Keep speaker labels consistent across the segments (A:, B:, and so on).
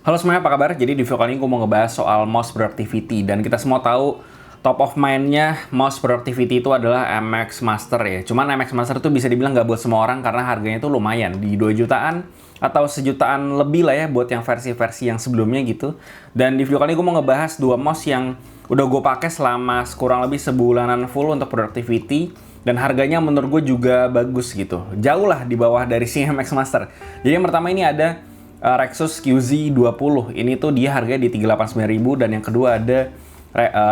A: Halo semuanya, apa kabar? Jadi di video kali ini gue mau ngebahas soal mouse productivity. Dan kita semua tahu top of mind-nya mouse productivity itu adalah MX Master ya. Cuman MX Master itu bisa dibilang nggak buat semua orang karena harganya itu lumayan. Di 2 jutaan atau sejutaan lebih lah ya buat yang versi-versi yang sebelumnya gitu. Dan di video kali ini gue mau ngebahas dua mouse yang udah gue pakai selama kurang lebih sebulanan full untuk productivity. Dan harganya menurut gue juga bagus gitu. Jauh lah di bawah dari si MX Master. Jadi yang pertama ini ada Rexus QZ20. Ini tuh dia harganya di 389.000 dan yang kedua ada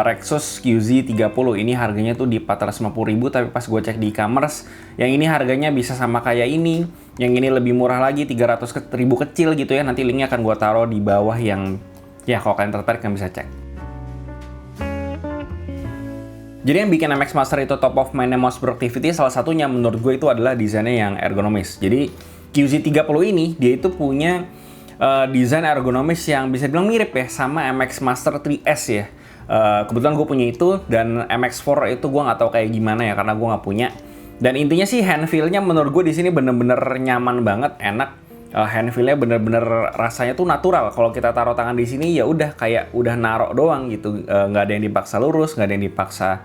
A: Rexus QZ30. Ini harganya tuh di 450.000 tapi pas gue cek di e-commerce yang ini harganya bisa sama kayak ini. Yang ini lebih murah lagi 300.000 kecil gitu ya. Nanti linknya akan gue taruh di bawah yang ya kalau kalian tertarik kalian bisa cek. Jadi yang bikin MX Master itu top of mind mouse productivity salah satunya menurut gue itu adalah desainnya yang ergonomis. Jadi QZ30 ini dia itu punya desain ergonomis yang bisa dibilang mirip ya sama MX Master 3S ya. Kebetulan gue punya itu dan MX4 itu gue nggak tahu kayak gimana ya karena gue nggak punya. Dan intinya sih hand feel-nya menurut gue di sini bener-bener nyaman banget, enak. Hand feel-nya bener-bener rasanya tuh natural. Kalau kita taruh tangan di sini ya udah kayak udah narok doang gitu. Nggak ada yang dipaksa lurus, nggak ada yang dipaksa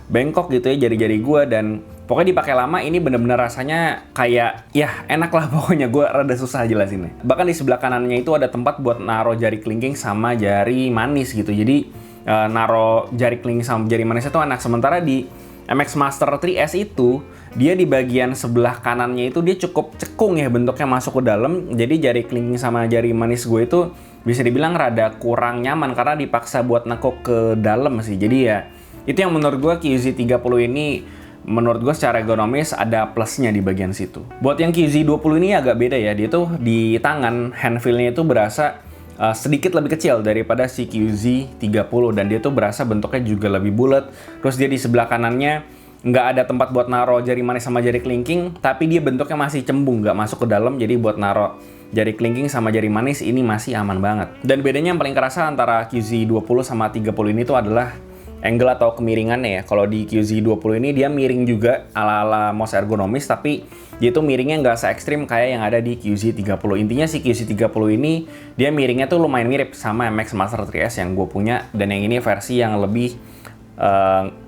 A: bengkok gitu ya jari-jari gue. Dan pokoknya dipakai lama ini bener-bener rasanya kayak ya enak lah pokoknya. Gue rada susah jelasinnya. Bahkan di sebelah kanannya itu ada tempat buat naruh jari kelingking sama jari manis gitu. Jadi naruh jari kelingking sama jari manis itu enak. Sementara di MX Master 3S itu dia di bagian sebelah kanannya itu dia cukup cekung ya bentuknya masuk ke dalam. Jadi jari kelingking sama jari manis gue itu bisa dibilang rada kurang nyaman karena dipaksa buat nekuk ke dalam sih. Jadi ya itu yang menurut gue QZ30 ini menurut gue secara ergonomis ada plusnya di bagian situ. Buat yang QZ20 ini agak beda ya. Dia tuh di tangan hand feel-nya itu berasa sedikit lebih kecil daripada si QZ30 dan dia tuh berasa bentuknya juga lebih bulat. Terus dia di sebelah kanannya nggak ada tempat buat naruh jari manis sama jari kelingking, tapi dia bentuknya masih cembung, nggak masuk ke dalam. Jadi buat naruh jari kelingking sama jari manis ini masih aman banget. Dan bedanya yang paling kerasa antara QZ20 sama 30 ini tuh adalah angle atau kemiringannya ya. Kalau di QZ20 ini dia miring juga ala-ala mouse ergonomis, tapi dia tuh miringnya nggak se-ekstrim kayak yang ada di QZ30. Intinya si QZ30 ini dia miringnya tuh lumayan mirip sama MX Master 3S yang gue punya, dan yang ini versi yang lebih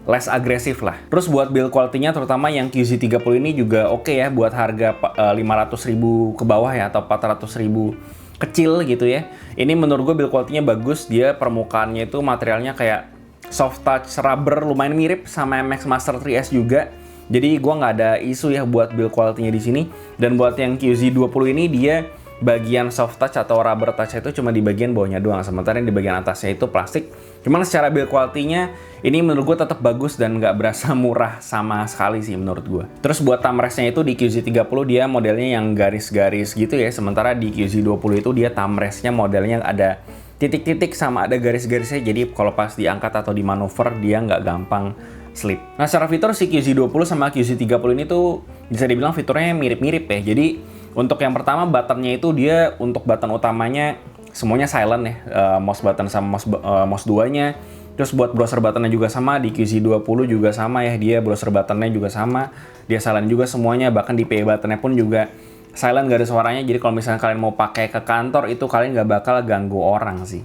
A: less agresif lah. Terus buat build quality-nya terutama yang QZ30 ini juga oke ya buat harga 500.000 ke bawah ya atau 400.000 kecil gitu ya. Ini menurut gue build quality-nya bagus. Dia permukaannya itu materialnya kayak soft touch rubber, lumayan mirip sama MX Master 3S juga. Jadi gue nggak ada isu ya buat build quality-nya di sini. Dan buat yang QZ20 ini dia bagian soft touch atau rubber touch itu cuma di bagian bawahnya doang, sementara di bagian atasnya itu plastik. Cuman secara build quality-nya ini menurut gue tetap bagus dan nggak berasa murah sama sekali sih menurut gue. Terus buat thumb rest-nya itu di QZ30 dia modelnya yang garis-garis gitu ya, sementara di QZ20 itu dia thumb rest-nya modelnya ada titik-titik sama ada garis-garisnya, jadi kalau pas diangkat atau dimanuver dia nggak gampang slip. Nah secara fitur si QZ20 sama QZ30 ini tuh bisa dibilang fiturnya mirip-mirip ya. Jadi untuk yang pertama buttonnya itu dia untuk button utamanya semuanya silent ya, mouse button sama mouse 2-nya. Terus buat browser buttonnya juga sama, di QZ20 juga sama ya, dia browser buttonnya juga sama, dia silent juga semuanya, bahkan di PA buttonnya pun juga silent, gak ada suaranya. Jadi kalau misalnya kalian mau pakai ke kantor itu kalian gak bakal ganggu orang sih.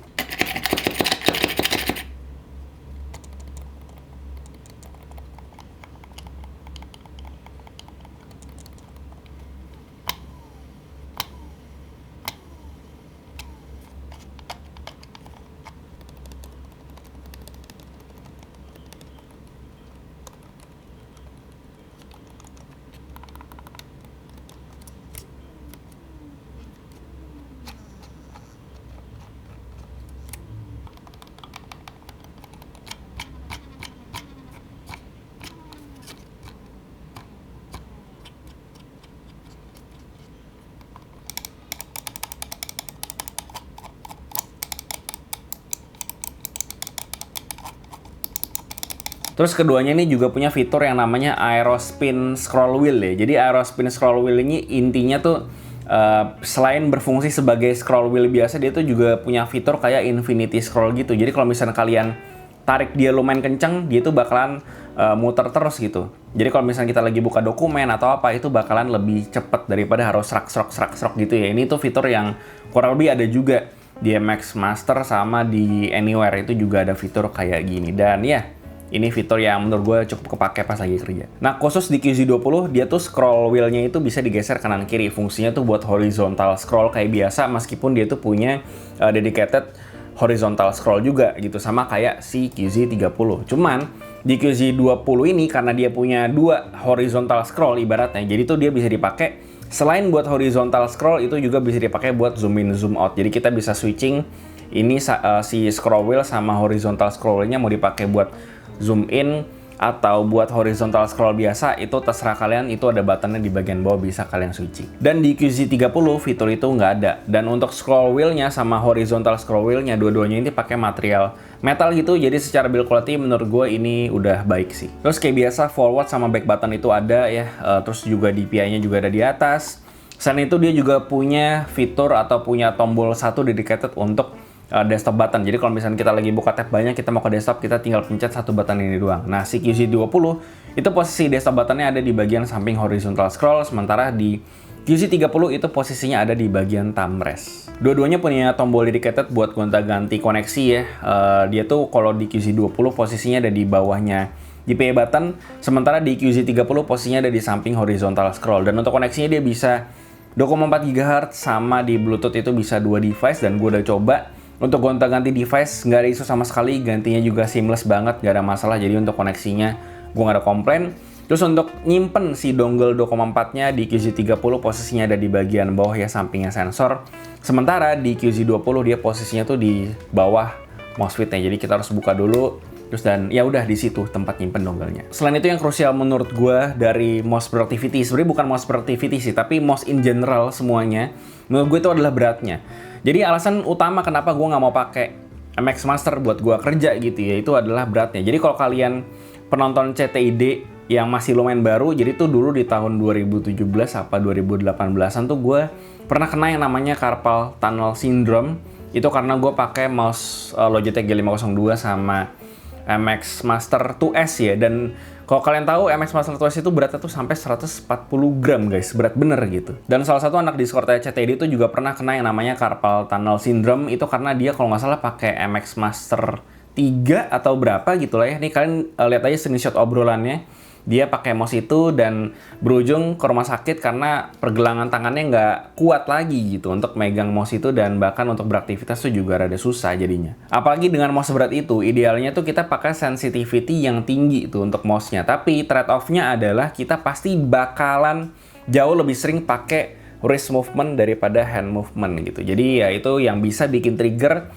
A: Terus keduanya ini juga punya fitur yang namanya Aerospin Scroll Wheel ya. Jadi Aerospin Scroll Wheel ini intinya tuh selain berfungsi sebagai scroll wheel biasa, dia tuh juga punya fitur kayak infinity scroll gitu. Jadi kalau misalnya kalian tarik dia lumayan kenceng, dia tuh bakalan muter terus gitu. Jadi kalau misalnya kita lagi buka dokumen atau apa, itu bakalan lebih cepet daripada harus serak gitu ya. Ini tuh fitur yang kurang lebih ada juga di MX Master sama di Anywhere itu juga ada fitur kayak gini. Dan ya, ini fitur yang menurut gue cukup kepake pas lagi kerja. Nah, khusus di QZ20, dia tuh scroll wheel-nya itu bisa digeser kanan kiri. Fungsinya tuh buat horizontal scroll kayak biasa, meskipun dia tuh punya dedicated horizontal scroll juga gitu, sama kayak si QZ30. Cuman, di QZ20 ini karena dia punya dua horizontal scroll ibaratnya, jadi tuh dia bisa dipakai selain buat horizontal scroll, itu juga bisa dipakai buat zoom in, zoom out. Jadi kita bisa switching ini si scroll wheel sama horizontal scroll-nya mau dipakai buat zoom in atau buat horizontal scroll biasa, itu terserah kalian. Itu ada buttonnya di bagian bawah, bisa kalian switching. Dan di QZ30 fitur itu nggak ada. Dan untuk scroll wheel-nya sama horizontal scroll wheel-nya, dua-duanya ini pakai material metal gitu. Jadi secara build quality menurut gue ini udah baik sih. Terus kayak biasa forward sama back button itu ada ya. Terus juga DPI-nya juga ada di atas. Selain itu dia juga punya fitur atau punya tombol satu dedicated untuk desktop button. Jadi kalau misalnya kita lagi buka tab banyak, kita mau ke desktop, kita tinggal pencet satu button ini doang. Nah, si QZ20 itu posisi desktop buttonnya ada di bagian samping horizontal scroll, sementara di QZ30 itu posisinya ada di bagian thumb rest. Dua-duanya punya tombol dedicated buat gonta-ganti koneksi ya. Dia tuh kalau di QZ20 posisinya ada di bawahnya DPI button, sementara di QZ30 posisinya ada di samping horizontal scroll. Dan untuk koneksinya dia bisa 2,4 GHz sama di Bluetooth itu bisa 2 device, dan gue udah coba. Untuk gonta-ganti device nggak ada isu sama sekali, gantinya juga seamless banget, nggak ada masalah. Jadi untuk koneksinya gue nggak ada komplain. Terus untuk nyimpen si dongle 2,4-nya di QZ30 posisinya ada di bagian bawah ya, sampingnya sensor. Sementara di QZ20 dia posisinya tuh di bawah MOSFET-nya. Jadi kita harus buka dulu. Terus dan ya udah di situ tempat nyimpen dongle-nya. Selain itu yang krusial menurut gue dari MOS Productivity, sebenarnya bukan MOS Productivity sih, tapi MOS in general semuanya, menurut gue itu adalah beratnya. Jadi alasan utama kenapa gue nggak mau pakai MX Master buat gue kerja gitu ya, itu adalah beratnya. Jadi kalau kalian penonton CTID yang masih lumayan baru, jadi tuh dulu di tahun 2017 apa 2018an tuh gue pernah kena yang namanya carpal tunnel syndrome. Itu karena gue pakai mouse Logitech G502 sama MX Master 2S ya. Dan kalau kalian tahu MX Master 2S itu beratnya tuh sampai 140 gram guys, berat bener gitu. Dan salah satu anak Discord CTD itu juga pernah kena yang namanya carpal tunnel syndrome. Itu karena dia kalau nggak salah pakai MX Master 3 atau berapa gitu lah ya. Nih kalian lihat aja screenshot obrolannya. Dia pakai mouse itu dan berujung ke rumah sakit karena pergelangan tangannya nggak kuat lagi gitu untuk megang mouse itu, dan bahkan untuk beraktivitas tuh juga rada susah jadinya. Apalagi dengan mouse berat itu, idealnya tuh kita pakai sensitivity yang tinggi tuh untuk mouse-nya. Tapi trade-off-nya adalah kita pasti bakalan jauh lebih sering pakai wrist movement daripada hand movement gitu. Jadi ya itu yang bisa bikin trigger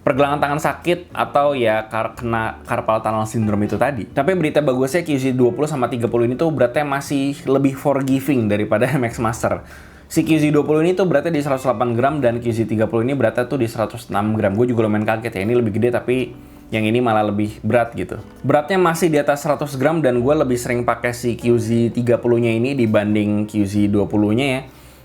A: pergelangan tangan sakit atau ya kena carpal tunnel syndrome itu tadi. Tapi berita bagusnya QZ20 sama 30 ini tuh beratnya masih lebih forgiving daripada MX Master. Si QZ20 ini tuh beratnya di 108 gram dan QZ30 ini beratnya tuh di 106 gram. Gue juga lumayan kaget ya, ini lebih gede tapi yang ini malah lebih berat gitu. Beratnya masih di atas 100 gram dan gue lebih sering pakai si QZ30-nya ini dibanding QZ20-nya ya.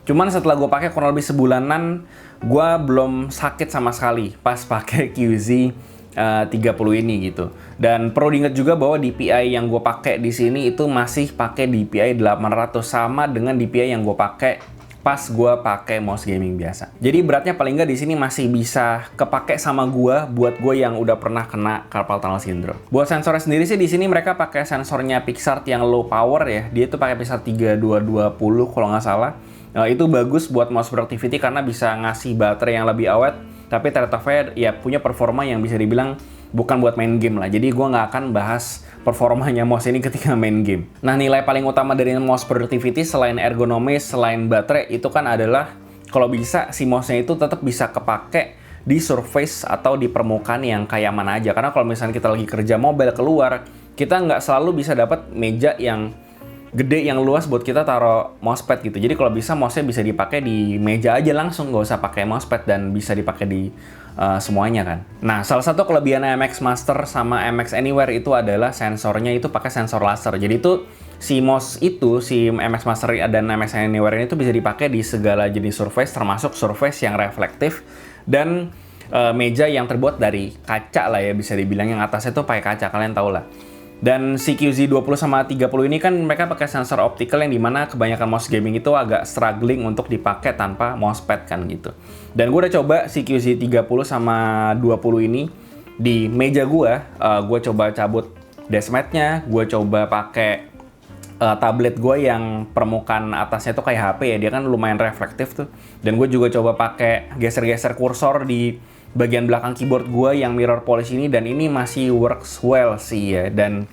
A: Cuman setelah gue pakai kurang lebih sebulanan, gue belum sakit sama sekali pas pakai QZ30 ini gitu. Dan perlu diingat juga bahwa DPI yang gue pakai di sini itu masih pakai DPI 800 sama dengan DPI yang gue pakai pas gue pakai mouse gaming biasa. Jadi beratnya paling nggak di sini masih bisa kepake sama gue buat gue yang udah pernah kena carpal tunnel syndrome. Buat sensornya sendiri sih di sini mereka pakai sensornya Pixart yang low power ya. Dia tuh pakai Pixart 3220 kalau nggak salah. Itu bagus buat mouse productivity karena bisa ngasih baterai yang lebih awet, tapi trade-off-nya ya punya performa yang bisa dibilang bukan buat main game lah. Jadi gue nggak akan bahas performanya mouse ini ketika main game. Nah, nilai paling utama dari mouse productivity selain ergonomis, selain baterai, itu kan adalah kalau bisa si mouse-nya itu tetap bisa kepake di surface atau di permukaan yang kayak mana aja. Karena kalau misalnya kita lagi kerja mobile keluar, kita nggak selalu bisa dapat meja yang gede yang luas buat kita taruh mousepad gitu. Jadi kalau bisa mouse-nya bisa dipakai di meja aja langsung, nggak usah pakai mousepad dan bisa dipakai di semuanya kan. Nah, salah satu kelebihan MX Master sama MX Anywhere itu adalah sensornya itu pakai sensor laser. Jadi itu si mouse itu, si MX Master dan MX Anywhere ini tuh bisa dipakai di segala jenis surface, termasuk surface yang reflektif dan meja yang terbuat dari kaca lah ya, bisa dibilang yang atasnya tuh pakai kaca, kalian tau lah. Dan si QZ20 sama 30 ini kan mereka pakai sensor optical yang dimana kebanyakan mouse gaming itu agak struggling untuk dipakai tanpa mousepad kan gitu. Dan gue udah coba si QZ30 sama 20 ini di meja gue coba cabut deskmat-nya, gue coba pakai tablet gue yang permukaan atasnya tuh kayak HP ya, dia kan lumayan reflektif tuh. Dan gue juga coba pakai geser-geser kursor di bagian belakang keyboard gue yang mirror polish ini, dan ini masih works well sih ya. Dan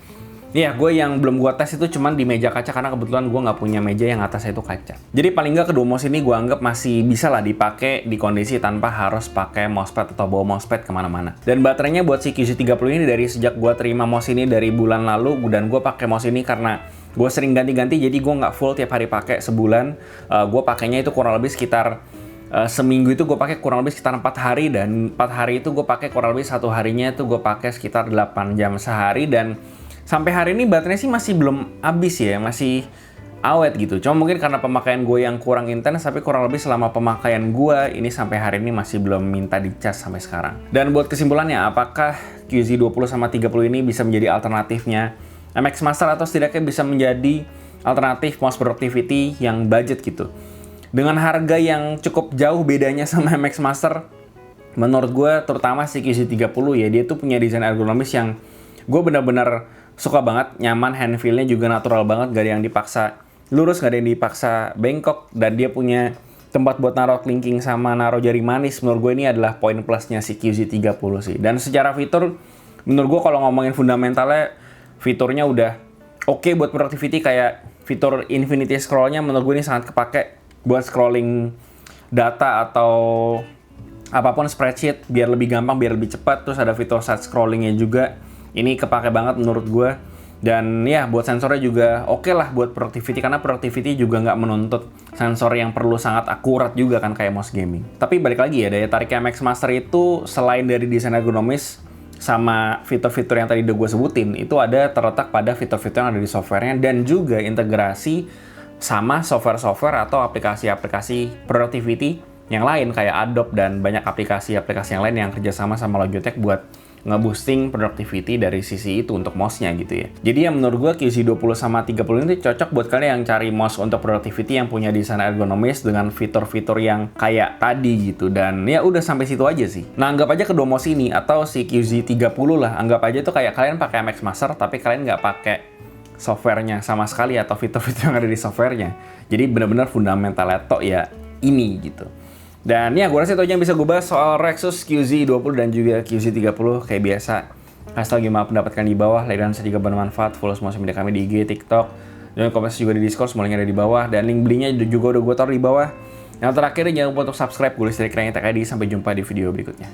A: ya gue yang belum gue tes itu cuman di meja kaca karena kebetulan gue nggak punya meja yang atasnya itu kaca. Jadi paling nggak kedua mouse ini gue anggap masih bisa lah dipakai di kondisi tanpa harus pakai mousepad atau bawa mousepad kemana-mana. Dan baterainya buat si QZ30 ini dari sejak gue terima mouse ini dari bulan lalu, dan gue pakai mouse ini karena gue sering ganti-ganti, jadi gue nggak full tiap hari pakai sebulan. Gue pakainya itu kurang lebih sekitar seminggu itu gue pakai kurang lebih sekitar 4 hari, dan 4 hari itu gue pakai kurang lebih 1 harinya itu gue pakai sekitar 8 jam sehari. Dan sampai hari ini baterainya sih masih belum habis ya, masih awet gitu. Cuma mungkin karena pemakaian gue yang kurang intens, tapi kurang lebih selama pemakaian gue ini sampai hari ini masih belum minta dicas sampai sekarang. Dan buat kesimpulannya, apakah QZ20 sama 30 ini bisa menjadi alternatifnya MX Master, atau setidaknya bisa menjadi alternatif mouse productivity yang budget gitu? Dengan harga yang cukup jauh bedanya sama MX Master, menurut gue terutama si QZ30 ya, dia tuh punya desain ergonomis yang gue benar-benar suka banget, nyaman, hand feel-nya juga natural banget, gak ada yang dipaksa lurus, gak ada yang dipaksa bengkok, dan dia punya tempat buat naruh kelingking sama naruh jari manis. Menurut gue ini adalah poin plusnya si QZ30 sih. Dan secara fitur, menurut gue kalau ngomongin fundamentalnya, fiturnya udah oke buat productivity. Kayak fitur infinity scroll-nya menurut gue ini sangat kepake buat scrolling data atau apapun spreadsheet, biar lebih gampang, biar lebih cepat. Terus ada fitur side scrollingnya juga, ini kepake banget menurut gue. Dan ya buat sensornya juga oke lah buat productivity, karena productivity juga nggak menuntut sensor yang perlu sangat akurat juga kan kayak mouse gaming. Tapi balik lagi ya, daya tarik MX Master itu selain dari desain ergonomis sama fitur-fitur yang tadi udah gue sebutin, itu ada terletak pada fitur-fitur yang ada di softwarenya, dan juga integrasi sama software-software atau aplikasi-aplikasi productivity yang lain kayak Adobe dan banyak aplikasi-aplikasi yang lain yang kerjasama sama Logitech buat nge-boosting productivity dari sisi itu untuk mouse-nya gitu ya. Jadi ya menurut gue QZ20 sama 30 ini cocok buat kalian yang cari mouse untuk productivity yang punya desain ergonomis dengan fitur-fitur yang kayak tadi gitu. Dan ya udah sampai situ aja sih. Nah, anggap aja kedua mouse ini atau si QZ30 lah, anggap aja tuh kayak kalian pakai MX Master tapi kalian nggak pakai softwarenya sama sekali atau fitur-fitur yang ada di softwarenya. Jadi benar-benar fundamental laptop ya ini gitu. Dan ya gue rasa itu aja yang bisa gue bahas soal Rexus QZ20 dan juga QZ30. Kayak biasa, kasih tau gimana pendapat kalian di bawah. Like dan share jika bermanfaat. Follow semua sosial media kami di IG, TikTok, dan komen juga di Discord, semua linknya ada di bawah. Dan link belinya juga udah gue taruh di bawah. Yang terakhir, jangan lupa untuk subscribe. Gue Listrik Rangit TKD. Sampai jumpa di video berikutnya.